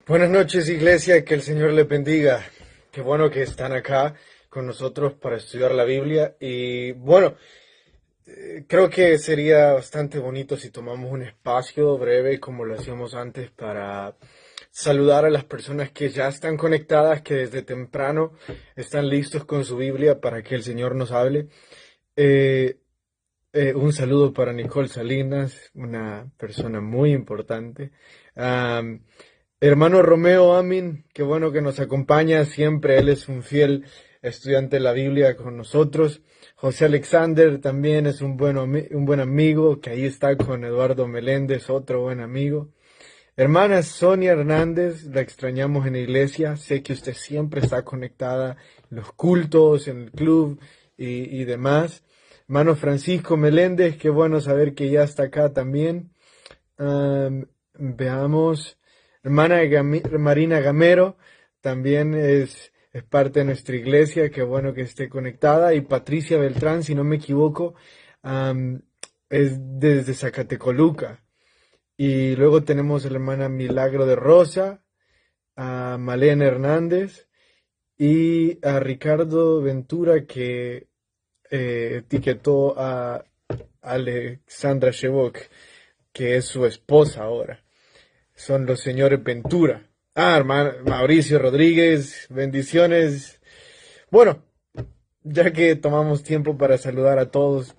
Buenas noches, iglesia, que el Señor les bendiga. Qué bueno que están acá con nosotros para estudiar la Biblia. Y bueno, creo que sería bastante bonito si tomamos un espacio breve, como lo hacíamos antes, para saludar a las personas que ya están conectadas, que desde temprano están listos con su Biblia para que el Señor nos hable. Eh, un saludo para Nicole Salinas, una persona muy importante. Hermano Romeo Amin, qué bueno que nos acompaña siempre. Él es un fiel estudiante de la Biblia con nosotros. José Alexander también es un buen amigo, que ahí está con Eduardo Meléndez, otro buen amigo. Hermana Sonia Hernández, la extrañamos en la iglesia. Sé que usted siempre está conectada en los cultos, en el club y demás. Hermano Francisco Meléndez, qué bueno saber que ya está acá también. Veamos. Marina Gamero también es parte de nuestra iglesia, qué bueno que esté conectada. Y Patricia Beltrán, si no me equivoco, am, es desde Zacatecoluca. Y luego tenemos a la hermana Milagro de Rosa, a Malena Hernández y a Ricardo Ventura que etiquetó a Alexandra Shevok, que es su esposa ahora. Son los señores Ventura. Hermano Mauricio Rodríguez, bendiciones. Bueno, ya que tomamos tiempo para saludar a todos,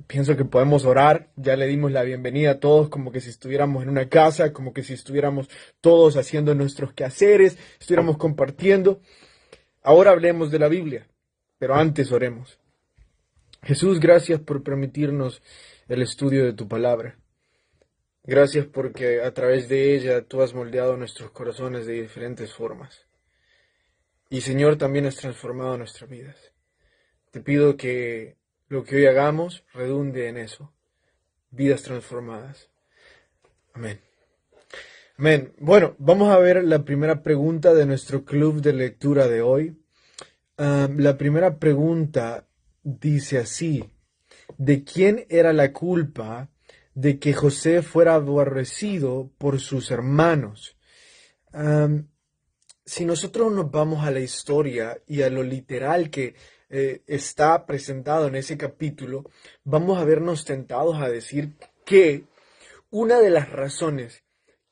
pienso que podemos orar. Ya le dimos la bienvenida a todos, como que si estuviéramos en una casa, como que si estuviéramos todos haciendo nuestros quehaceres, estuviéramos compartiendo. Ahora hablemos de la Biblia, pero antes oremos. Jesús, gracias por permitirnos el estudio de tu palabra. Gracias porque a través de ella tú has moldeado nuestros corazones de diferentes formas. Y Señor, también has transformado nuestras vidas. Te pido que lo que hoy hagamos redunde en eso, vidas transformadas. Amén. Amén. Bueno, vamos a ver la primera pregunta de nuestro club de lectura de hoy. La primera pregunta dice así: ¿de quién era la culpa de que José fuera aborrecido por sus hermanos? Am, si nosotros nos vamos a la historia y a lo literal que está presentado en ese capítulo, vamos a vernos tentados a decir que una de las razones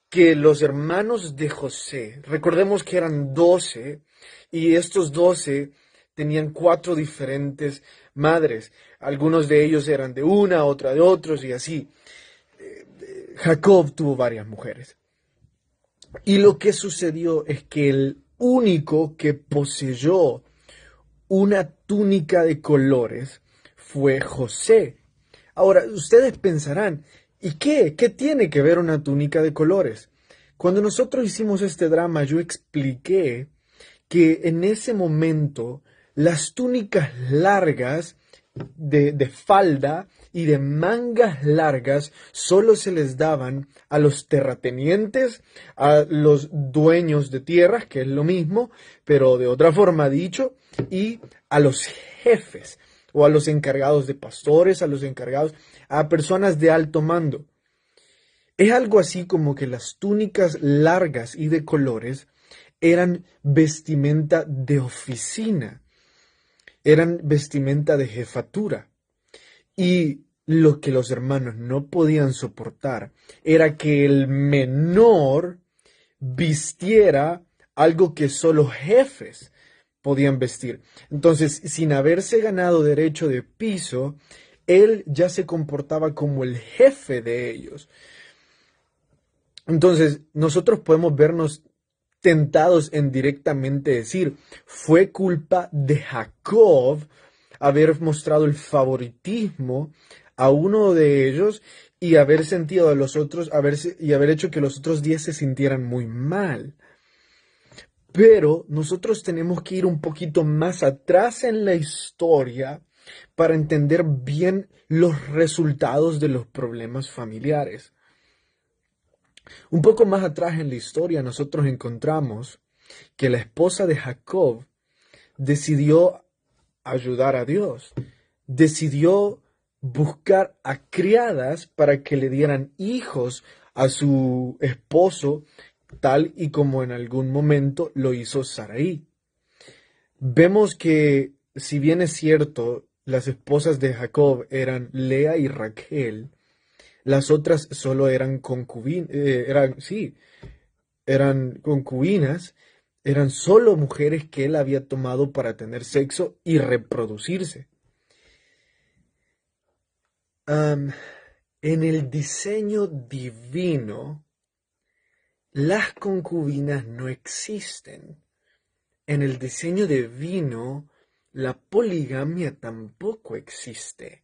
que los hermanos de José, recordemos que eran 12, y estos 12 tenían 4 diferentes madres. Algunos de ellos eran de una, otra de otros, y así. Jacob tuvo varias mujeres. Y lo que sucedió es que el único que poseyó una túnica de colores fue José. Ahora, ustedes pensarán, ¿y qué? ¿Qué tiene que ver una túnica de colores? Cuando nosotros hicimos este drama, yo expliqué que en ese momento las túnicas largas de falda y de mangas largas solo se les daban a los terratenientes, a los dueños de tierras, que es lo mismo, pero de otra forma dicho, y a los jefes o a los encargados de pastores, a los encargados, a personas de alto mando. Es algo así como que las túnicas largas y de colores eran vestimenta de oficina, eran vestimenta de jefatura. Y lo que los hermanos no podían soportar era que el menor vistiera algo que solo jefes podían vestir. Entonces, sin haberse ganado derecho de piso, él ya se comportaba como el jefe de ellos. Entonces, nosotros podemos vernos tentados en directamente decir, fue culpa de Jacob haber mostrado el favoritismo a uno de ellos y haber sentido a los otros, y haber hecho que los otros 10 se sintieran muy mal. Pero nosotros tenemos que ir un poquito más atrás en la historia para entender bien los resultados de los problemas familiares. Un poco más atrás en la historia nosotros encontramos que la esposa de Jacob decidió ayudar a Dios, decidió buscar a criadas para que le dieran hijos a su esposo tal y como en algún momento lo hizo Sarai. Vemos que, si bien es cierto, las esposas de Jacob eran Lea y Raquel, las otras solo eran concubinas, eran concubinas, eran solo mujeres que él había tomado para tener sexo y reproducirse. Am, en el diseño divino, las concubinas no existen. En el diseño divino, la poligamia tampoco existe.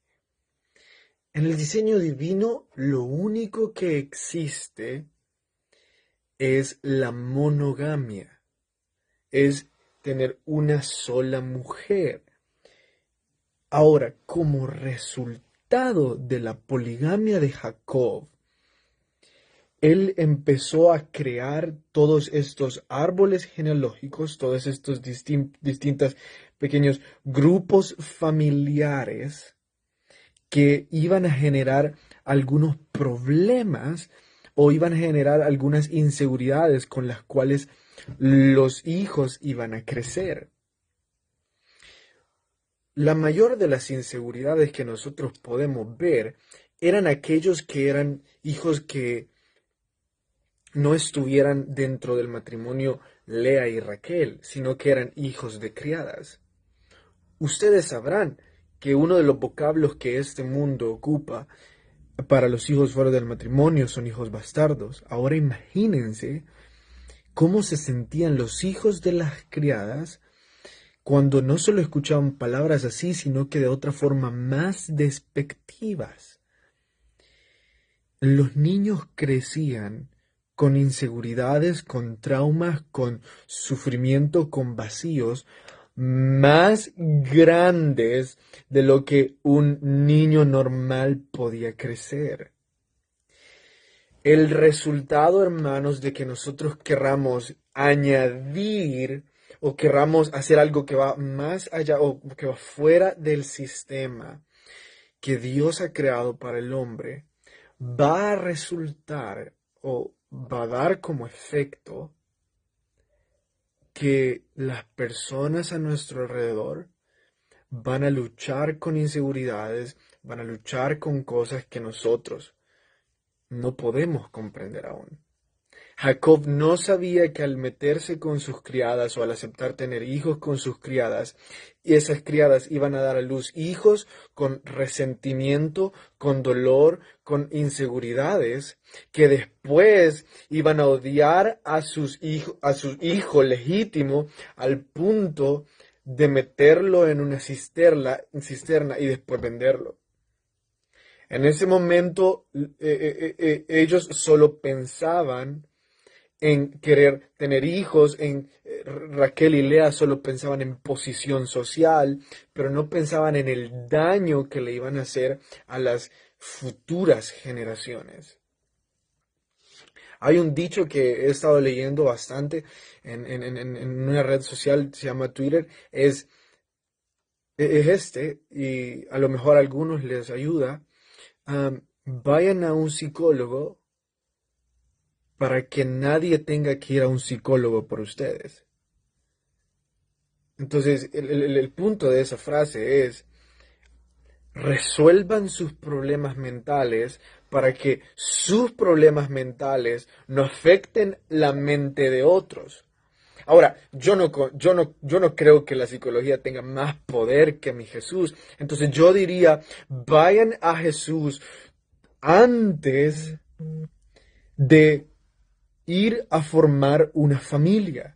En el diseño divino, lo único que existe es la monogamia, es tener una sola mujer. Ahora, como resultado de la poligamia de Jacob, él empezó a crear todos estos árboles genealógicos, todos estos distintos pequeños grupos familiares que iban a generar algunos problemas o iban a generar algunas inseguridades con las cuales los hijos iban a crecer. La mayor de las inseguridades que nosotros podemos ver eran aquellos que eran hijos que no estuvieran dentro del matrimonio Lea y Raquel, sino que eran hijos de criadas. Ustedes sabrán que uno de los vocablos que este mundo ocupa para los hijos fuera del matrimonio son hijos bastardos. Ahora imagínense cómo se sentían los hijos de las criadas cuando no solo escuchaban palabras así, sino que de otra forma más despectivas. Los niños crecían con inseguridades, con traumas, con sufrimiento, con vacíos más grandes de lo que un niño normal podía crecer. El resultado, hermanos, de que nosotros querramos añadir o querramos hacer algo que va más allá o que va fuera del sistema que Dios ha creado para el hombre, va a resultar o va a dar como efecto que las personas a nuestro alrededor van a luchar con inseguridades, van a luchar con cosas que nosotros no podemos comprender aún. Jacob no sabía que al meterse con sus criadas o al aceptar tener hijos con sus criadas, y esas criadas iban a dar a luz hijos con resentimiento, con dolor, con inseguridades, que después iban a odiar a su hijo legítimo al punto de meterlo en una cisterna y después venderlo. En ese momento ellos solo pensaban en querer tener hijos, Raquel y Lea solo pensaban en posición social, pero no pensaban en el daño que le iban a hacer a las futuras generaciones. Hay un dicho que he estado leyendo bastante en una red social, se llama Twitter, y a lo mejor a algunos les ayuda. Vayan a un psicólogo para que nadie tenga que ir a un psicólogo por ustedes. Entonces, el punto de esa frase es, resuelvan sus problemas mentales para que sus problemas mentales no afecten la mente de otros. Ahora, yo no creo que la psicología tenga más poder que mi Jesús. Entonces yo diría, vayan a Jesús antes de ir a formar una familia.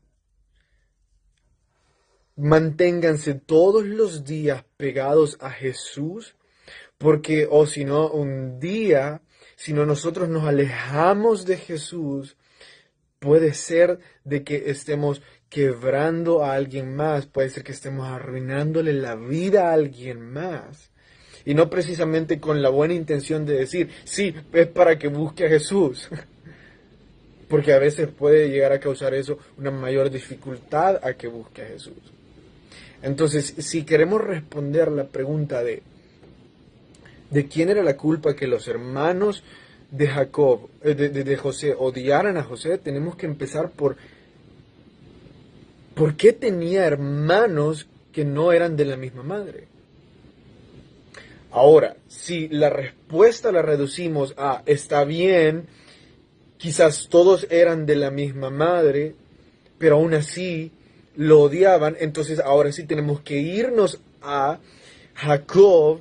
Manténganse todos los días pegados a Jesús, porque, o si no, un día, si no nosotros nos alejamos de Jesús, puede ser de que estemos quebrando a alguien más, puede ser que estemos arruinándole la vida a alguien más. Y no precisamente con la buena intención de decir, sí, es para que busque a Jesús. Porque a veces puede llegar a causar eso una mayor dificultad a que busque a Jesús. Entonces, si queremos responder la pregunta de quién era la culpa que los hermanos de Jacob, de José, odiaran a José, tenemos que empezar por qué tenía hermanos que no eran de la misma madre. Ahora, si la respuesta la reducimos a está bien, quizás todos eran de la misma madre, pero aún así lo odiaban, entonces ahora sí tenemos que irnos a Jacob.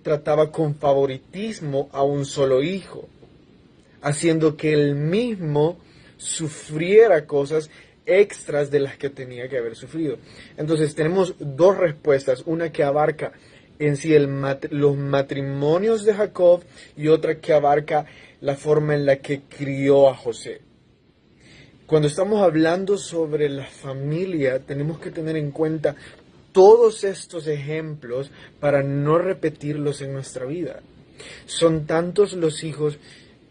Trataba con favoritismo a un solo hijo, haciendo que él mismo sufriera cosas extras de las que tenía que haber sufrido. Entonces tenemos dos respuestas, una que abarca en sí los matrimonios de Jacob y otra que abarca la forma en la que crió a José. Cuando estamos hablando sobre la familia, tenemos que tener en cuenta todos estos ejemplos para no repetirlos en nuestra vida. Son tantos los hijos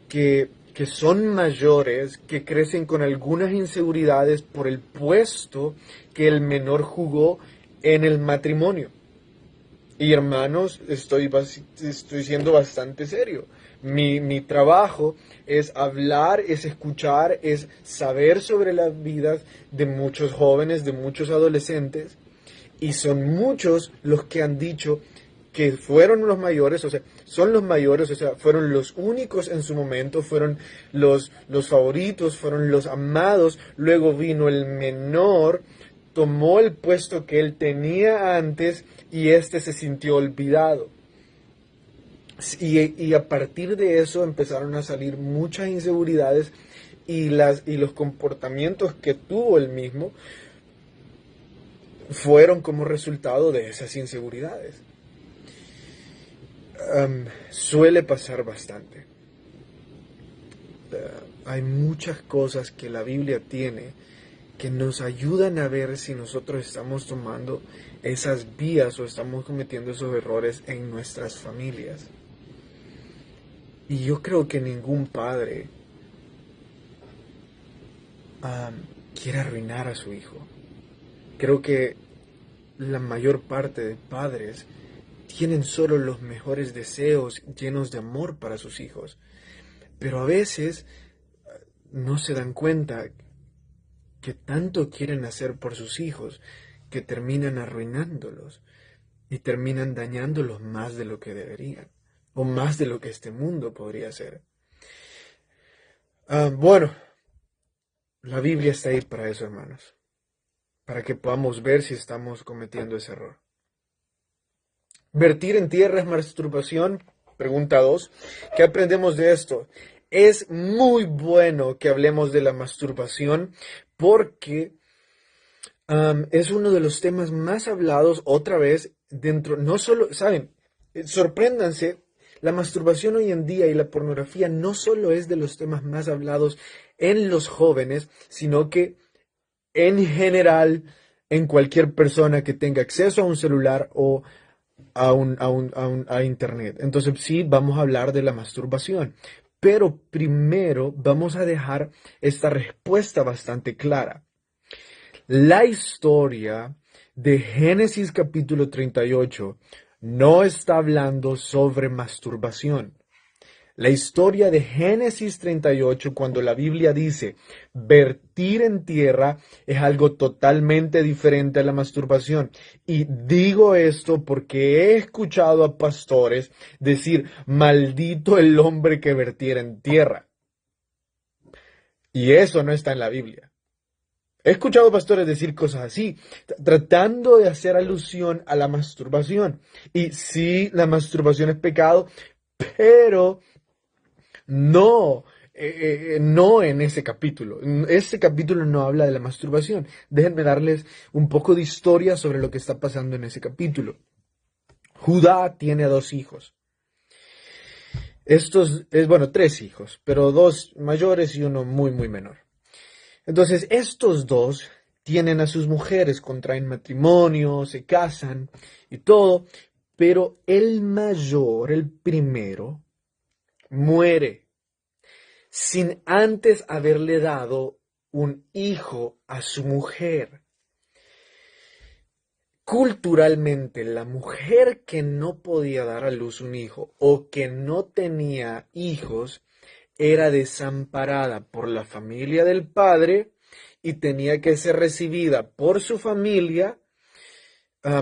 que son mayores, que crecen con algunas inseguridades por el puesto que el menor jugó en el matrimonio. Y hermanos, estoy siendo bastante serio. Mi trabajo es hablar, es escuchar, es saber sobre las vidas de muchos jóvenes, de muchos adolescentes. Y son muchos los que han dicho que fueron los mayores, o sea, son los mayores, o sea, fueron los únicos en su momento, fueron los favoritos, fueron los amados. Luego vino el menor, tomó el puesto que él tenía antes y este se sintió olvidado. Y a partir de eso empezaron a salir muchas inseguridades y los comportamientos que tuvo él mismo fueron como resultado de esas inseguridades. Suele pasar bastante. Hay muchas cosas que la Biblia tiene que nos ayudan a ver si nosotros estamos tomando esas vías o estamos cometiendo esos errores en nuestras familias. Y yo creo que ningún padre quiere arruinar a su hijo. Creo que la mayor parte de padres tienen solo los mejores deseos llenos de amor para sus hijos, pero a veces no se dan cuenta que tanto quieren hacer por sus hijos que terminan arruinándolos y terminan dañándolos más de lo que deberían o más de lo que este mundo podría ser. Bueno, la Biblia está ahí para eso, hermanos, para que podamos ver si estamos cometiendo ese error. ¿Vertir en tierra es masturbación? Pregunta 2. ¿Qué aprendemos de esto? Es muy bueno que hablemos de la masturbación porque es uno de los temas más hablados otra vez dentro, no solo, ¿saben? Sorpréndanse, la masturbación hoy en día y la pornografía no solo es de los temas más hablados en los jóvenes, sino que en general en cualquier persona que tenga acceso a un celular o a internet. Entonces sí, vamos a hablar de la masturbación, pero primero vamos a dejar esta respuesta bastante clara. La historia de Génesis capítulo 38 no está hablando sobre masturbación. La historia de Génesis 38, cuando la Biblia dice vertir en tierra, es algo totalmente diferente a la masturbación. Y digo esto porque he escuchado a pastores decir, maldito el hombre que vertiera en tierra. Y eso no está en la Biblia. He escuchado pastores decir cosas así, tratando de hacer alusión a la masturbación. Y sí, la masturbación es pecado, pero no, no en ese capítulo. Ese capítulo no habla de la masturbación. Déjenme darles un poco de historia sobre lo que está pasando en ese capítulo. Judá tiene 2 hijos. Bueno, 3 hijos, pero 2 mayores y uno muy, muy menor. Entonces, estos 2 tienen a sus mujeres, contraen matrimonio, se casan y todo, pero el mayor, el primero, muere sin antes haberle dado un hijo a su mujer. culturalmente, la mujer que no podía dar a luz un hijo o que no tenía hijos era desamparada por la familia del padre y tenía que ser recibida por su familia,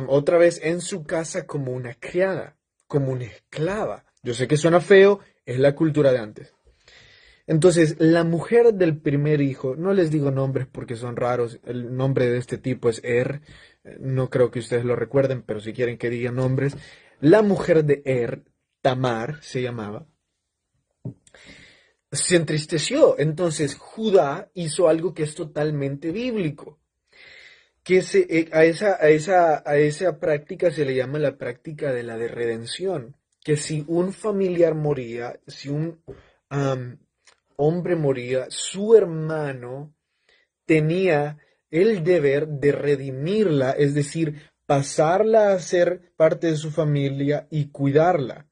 otra vez en su casa como una criada, como una esclava. Yo sé que suena feo, es la cultura de antes. Entonces, la mujer del primer hijo, no les digo nombres porque son raros, el nombre de este tipo es no creo que ustedes lo recuerden, pero si quieren que diga nombres, la mujer de Tamar se llamaba, se entristeció. Entonces, Judá hizo algo que es totalmente bíblico, a esa práctica se le llama la práctica de la de redención, que si un familiar moría, si un hombre moría, su hermano tenía el deber de redimirla, es decir, pasarla a ser parte de su familia y cuidarla,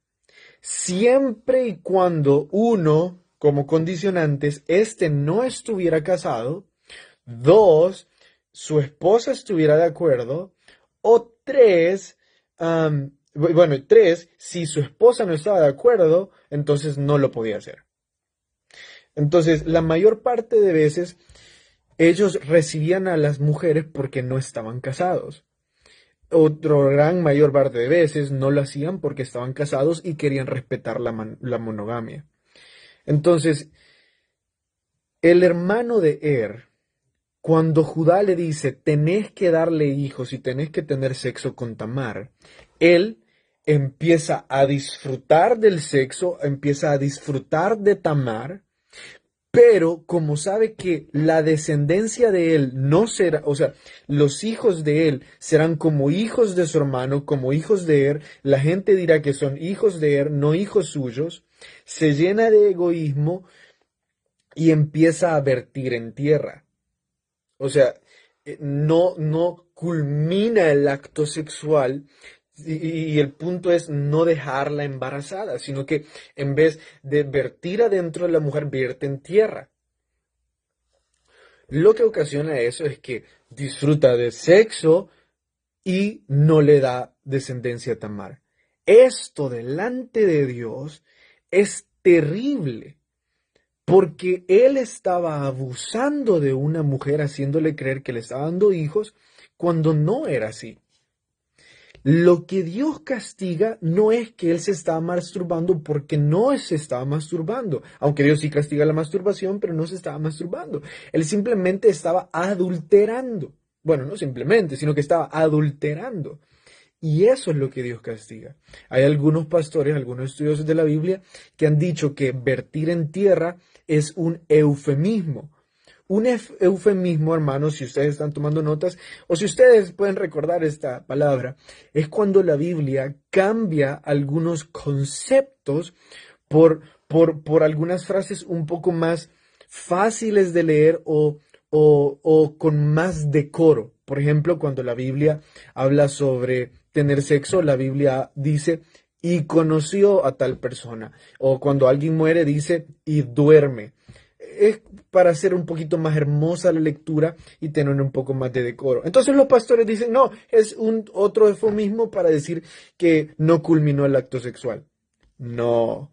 siempre y cuando uno, como condicionantes, este no estuviera casado, dos, su esposa estuviera de acuerdo, o tres, bueno, tres, si su esposa no estaba de acuerdo, entonces no lo podía hacer. Entonces, la mayor parte de veces ellos recibían a las mujeres porque no estaban casados. Otra gran mayor parte de veces no lo hacían porque estaban casados y querían respetar la monogamia. Entonces, el hermano de cuando Judá le dice, tenés que darle hijos y tenés que tener sexo con Tamar, él empieza a disfrutar del sexo, empieza a disfrutar de Tamar, pero como sabe que la descendencia de él no será, o sea, los hijos de él serán como hijos de su hermano, como hijos de la gente dirá que son hijos de no hijos suyos, se llena de egoísmo y empieza a vertir en tierra. O sea, no culmina el acto sexual y el punto es no dejarla embarazada, sino que en vez de vertir adentro de la mujer, vierte en tierra. Lo que ocasiona eso es que disfruta de sexo y no le da descendencia a Tamar. Esto delante de Dios es terrible, porque él estaba abusando de una mujer, haciéndole creer que le estaba dando hijos, cuando no era así. Lo que Dios castiga no es que él se estaba masturbando porque no se estaba masturbando, aunque Dios sí castiga la masturbación, pero no se estaba masturbando. Él simplemente estaba adulterando. Bueno, no simplemente, sino que estaba adulterando. Y eso es lo que Dios castiga. Hay algunos pastores, algunos estudiosos de la Biblia que han dicho que vertir en tierra es un eufemismo. Un eufemismo, hermanos, si ustedes están tomando notas, o si ustedes pueden recordar esta palabra, es cuando la Biblia cambia algunos conceptos por algunas frases un poco más fáciles de leer o con más decoro. Por ejemplo, cuando la Biblia habla sobre tener sexo, la Biblia dice, y conoció a tal persona. O cuando alguien muere, dice, y duerme. Es para hacer un poquito más hermosa la lectura y tener un poco más de decoro. Entonces los pastores dicen, no, es un otro eufemismo para decir que no culminó el acto sexual. No,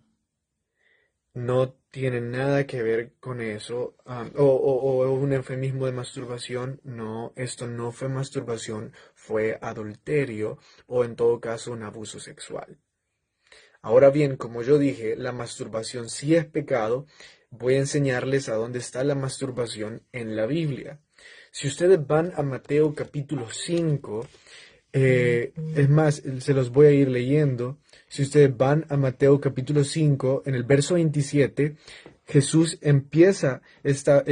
no tiene nada que ver con eso, o un eufemismo de masturbación. No, esto no fue masturbación, fue adulterio o en todo caso un abuso sexual. Ahora bien, como yo dije, la masturbación sí es pecado. Voy a enseñarles a dónde está la masturbación en la Biblia. Si ustedes van a Mateo capítulo 5, es más, se los voy a ir leyendo. Si ustedes van a Mateo capítulo 5, en el verso 27, Jesús empieza esta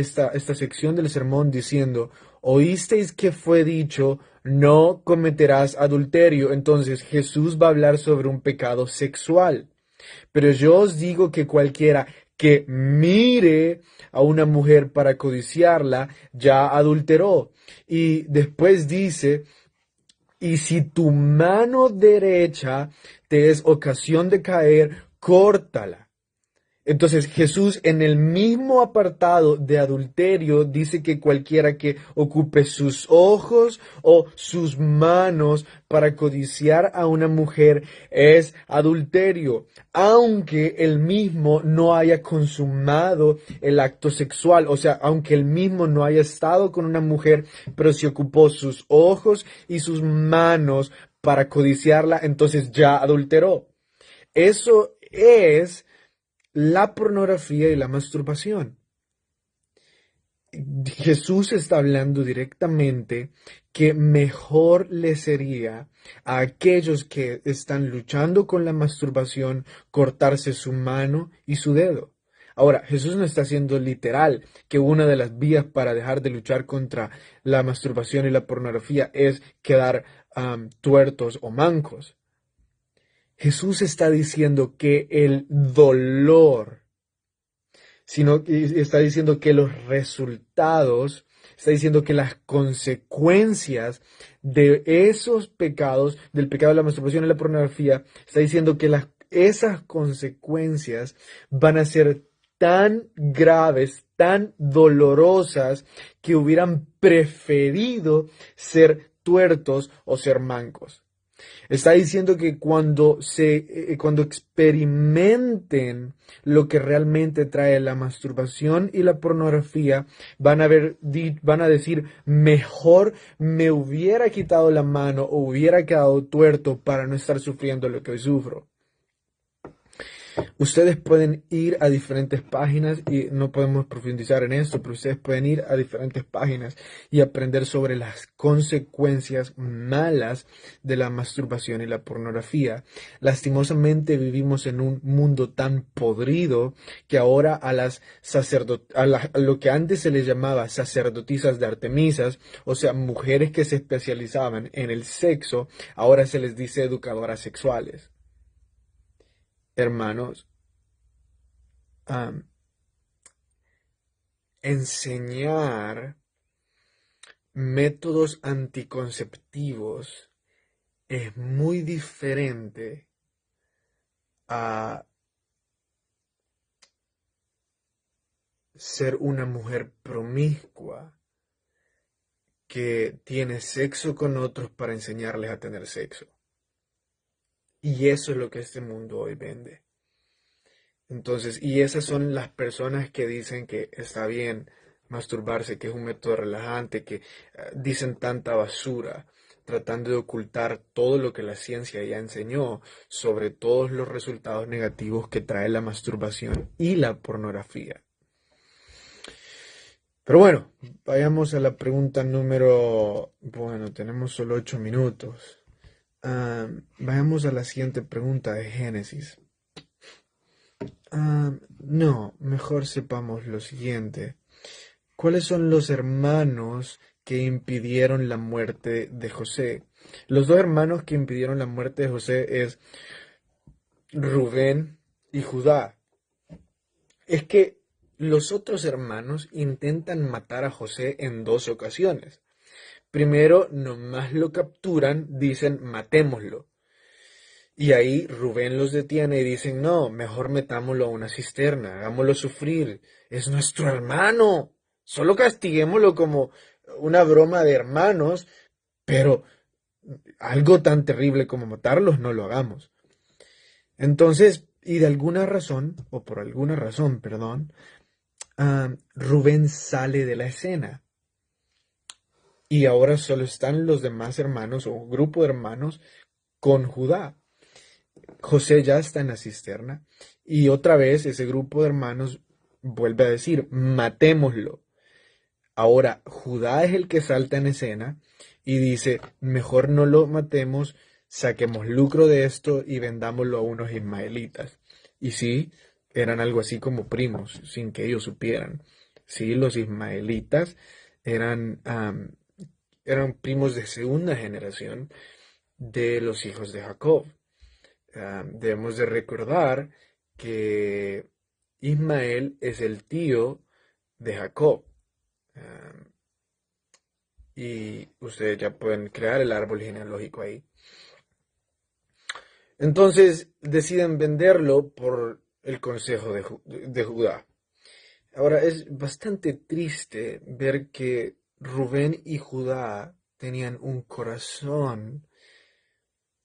sección del sermón diciendo, oísteis que fue dicho, no cometerás adulterio. Entonces Jesús va a hablar sobre un pecado sexual. Pero yo os digo que cualquiera que mire a una mujer para codiciarla, ya adulteró. Y después dice, y si tu mano derecha te es ocasión de caer, córtala. Entonces Jesús en el mismo apartado de adulterio dice que cualquiera que ocupe sus ojos o sus manos para codiciar a una mujer es adulterio, aunque él mismo no haya consumado el acto sexual, o sea, aunque él mismo no haya estado con una mujer, pero si ocupó sus ojos y sus manos para codiciarla, entonces ya adulteró. Eso es la pornografía y la masturbación. Jesús está hablando directamente que mejor le sería a aquellos que están luchando con la masturbación cortarse su mano y su dedo. Ahora, Jesús no está haciendo literal que una de las vías para dejar de luchar contra la masturbación y la pornografía es quedar tuertos o mancos. Jesús está diciendo que el dolor, sino que está diciendo que los resultados, está diciendo que las consecuencias de esos pecados, del pecado de la masturbación y la pornografía, está diciendo que esas consecuencias van a ser tan graves, tan dolorosas, que hubieran preferido ser tuertos o ser mancos. Está diciendo que cuando experimenten lo que realmente trae la masturbación y la pornografía, van a decir, mejor me hubiera quitado la mano o hubiera quedado tuerto para no estar sufriendo lo que hoy sufro. Ustedes pueden ir a diferentes páginas y no podemos profundizar en esto, pero ustedes pueden ir a diferentes páginas y aprender sobre las consecuencias malas de la masturbación y la pornografía. Lastimosamente vivimos en un mundo tan podrido que ahora a lo que antes se les llamaba sacerdotisas de Artemisas, o sea, mujeres que se especializaban en el sexo, ahora se les dice educadoras sexuales. Hermanos, am, enseñar métodos anticonceptivos es muy diferente a ser una mujer promiscua que tiene sexo con otros para enseñarles a tener sexo. Y eso es lo que este mundo hoy vende. Entonces, y esas son las personas que dicen que está bien masturbarse, que es un método relajante, que dicen tanta basura, tratando de ocultar todo lo que la ciencia ya enseñó sobre todos los resultados negativos que trae la masturbación y la pornografía. Pero bueno, vayamos a la pregunta número... Bueno, tenemos solo 8 minutos. Vayamos a la siguiente pregunta de Génesis. No, mejor sepamos lo siguiente. ¿Cuáles son los hermanos que impidieron la muerte de José? Los dos hermanos que impidieron la muerte de José es Rubén y Judá. Es que los otros hermanos intentan matar a José en dos ocasiones. Primero, nomás lo capturan, dicen matémoslo. Y ahí Rubén los detiene y dicen, no, mejor metámoslo a una cisterna, hagámoslo sufrir, es nuestro hermano, solo castiguémoslo como una broma de hermanos, pero algo tan terrible como matarlos no lo hagamos. Entonces, y de alguna razón, o por alguna razón, perdón, Rubén sale de la escena. Y ahora solo están los demás hermanos o un grupo de hermanos con Judá. José ya está en la cisterna y otra vez ese grupo de hermanos vuelve a decir, matémoslo. Ahora Judá es el que salta en escena y dice, mejor no lo matemos, saquemos lucro de esto y vendámoslo a unos ismaelitas. Y sí, eran algo así como primos, sin que ellos supieran. Sí, los ismaelitas eran primos de segunda generación de los hijos de Jacob. Debemos de recordar que Ismael es el tío de Jacob. Y ustedes ya pueden crear el árbol genealógico ahí. Entonces deciden venderlo por el consejo de Judá. Ahora es bastante triste ver que Rubén y Judá tenían un corazón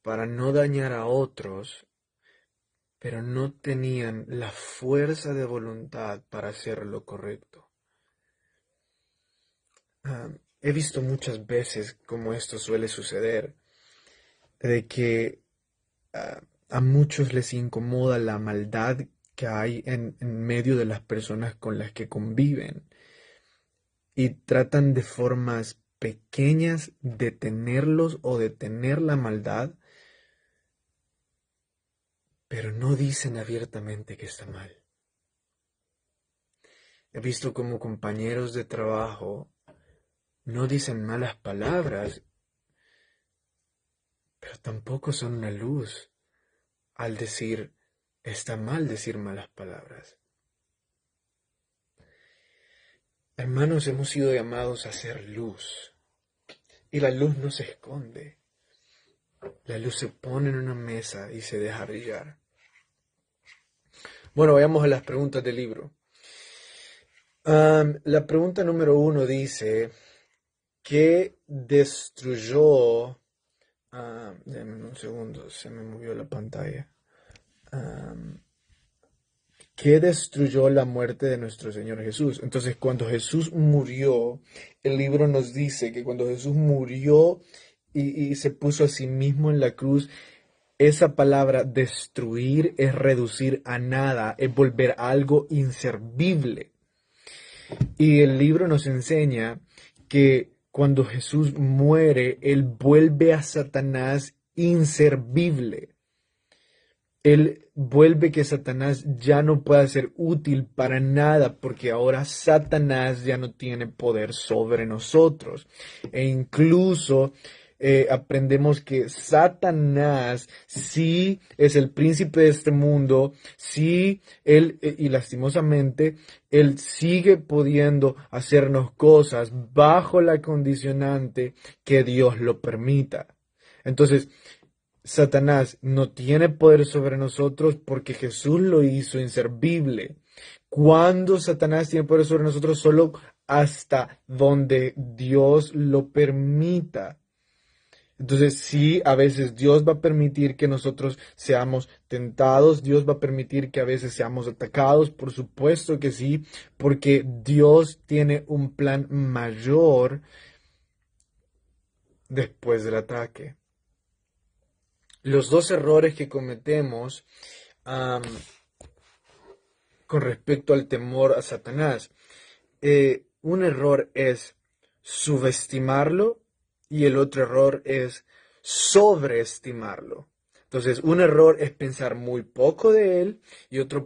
para no dañar a otros, pero no tenían la fuerza de voluntad para hacer lo correcto. He visto muchas veces cómo esto suele suceder, de que ah, a muchos les incomoda la maldad que hay en medio de las personas con las que conviven y tratan de formas pequeñas detenerlos o detener la maldad, pero no dicen abiertamente que está mal. He visto como compañeros de trabajo no dicen malas palabras, pero tampoco son una luz al decir, está mal decir malas palabras. Hermanos, hemos sido llamados a ser luz, y la luz no se esconde. La luz se pone en una mesa y se deja brillar. Bueno, vayamos a las preguntas del libro. La pregunta número 1 dice, ¿qué destruyó? Dame un segundo, se me movió la pantalla. Am, ¿Qué destruyó la muerte de nuestro Señor Jesús? Entonces, cuando Jesús murió, el libro nos dice que cuando Jesús murió y se puso a sí mismo en la cruz, esa palabra destruir es reducir a nada, es volver a algo inservible. Y el libro nos enseña que cuando Jesús muere, Él vuelve a Satanás inservible. Él vuelve que Satanás ya no pueda ser útil para nada porque ahora Satanás ya no tiene poder sobre nosotros. E incluso aprendemos que Satanás sí es el príncipe de este mundo, sí, él, y lastimosamente, él sigue pudiendo hacernos cosas bajo la condicionante que Dios lo permita. Entonces, Satanás no tiene poder sobre nosotros porque Jesús lo hizo inservible. Cuando Satanás tiene poder sobre nosotros, solo hasta donde Dios lo permita. Entonces, sí, a veces Dios va a permitir que nosotros seamos tentados, Dios va a permitir que a veces seamos atacados, por supuesto que sí, porque Dios tiene un plan mayor después del ataque. Los dos errores que cometemos am, con respecto al temor a Satanás. Un error es subestimarlo y el otro error es sobreestimarlo. Entonces, un error es pensar muy poco de él y otro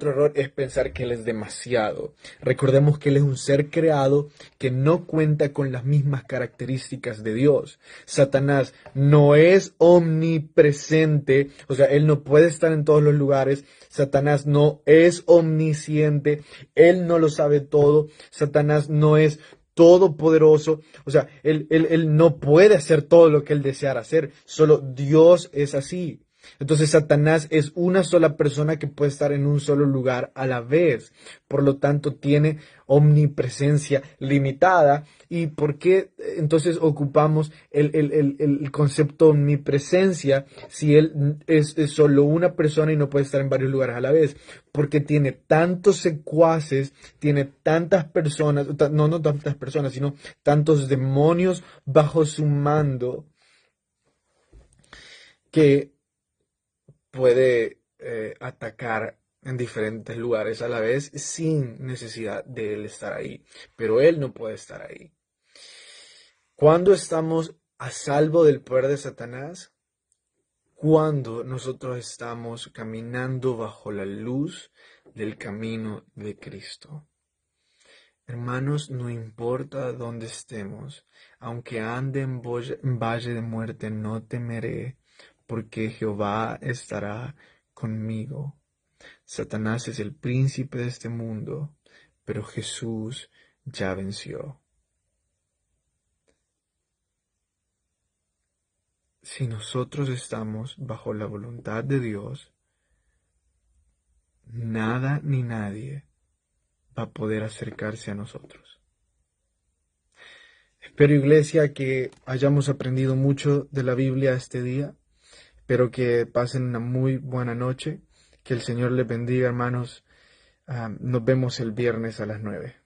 error es pensar que él es demasiado. Recordemos que él es un ser creado que no cuenta con las mismas características de Dios. Satanás no es omnipresente, o sea, él no puede estar en todos los lugares. Satanás no es omnisciente, él no lo sabe todo. Satanás no es todopoderoso, o sea, él no puede hacer todo lo que él deseara hacer, solo Dios es así. Entonces Satanás es una sola persona que puede estar en un solo lugar a la vez, por lo tanto tiene omnipresencia limitada. ¿Y por qué entonces ocupamos el concepto omnipresencia si él es solo una persona y no puede estar en varios lugares a la vez? Porque tiene tantos secuaces, tiene tantas personas, no tantas personas, sino tantos demonios bajo su mando que puede atacar en diferentes lugares a la vez sin necesidad de él estar ahí. Pero él no puede estar ahí. ¿Cuándo estamos a salvo del poder de Satanás? Cuando nosotros estamos caminando bajo la luz del camino de Cristo. Hermanos, no importa dónde estemos, aunque ande en valle de muerte, no temeré, porque Jehová estará conmigo. Satanás es el príncipe de este mundo, pero Jesús ya venció. Si nosotros estamos bajo la voluntad de Dios, nada ni nadie va a poder acercarse a nosotros. Espero, iglesia, que hayamos aprendido mucho de la Biblia este día. Espero que pasen una muy buena noche. Que el Señor les bendiga, hermanos. Nos vemos el viernes a las 9.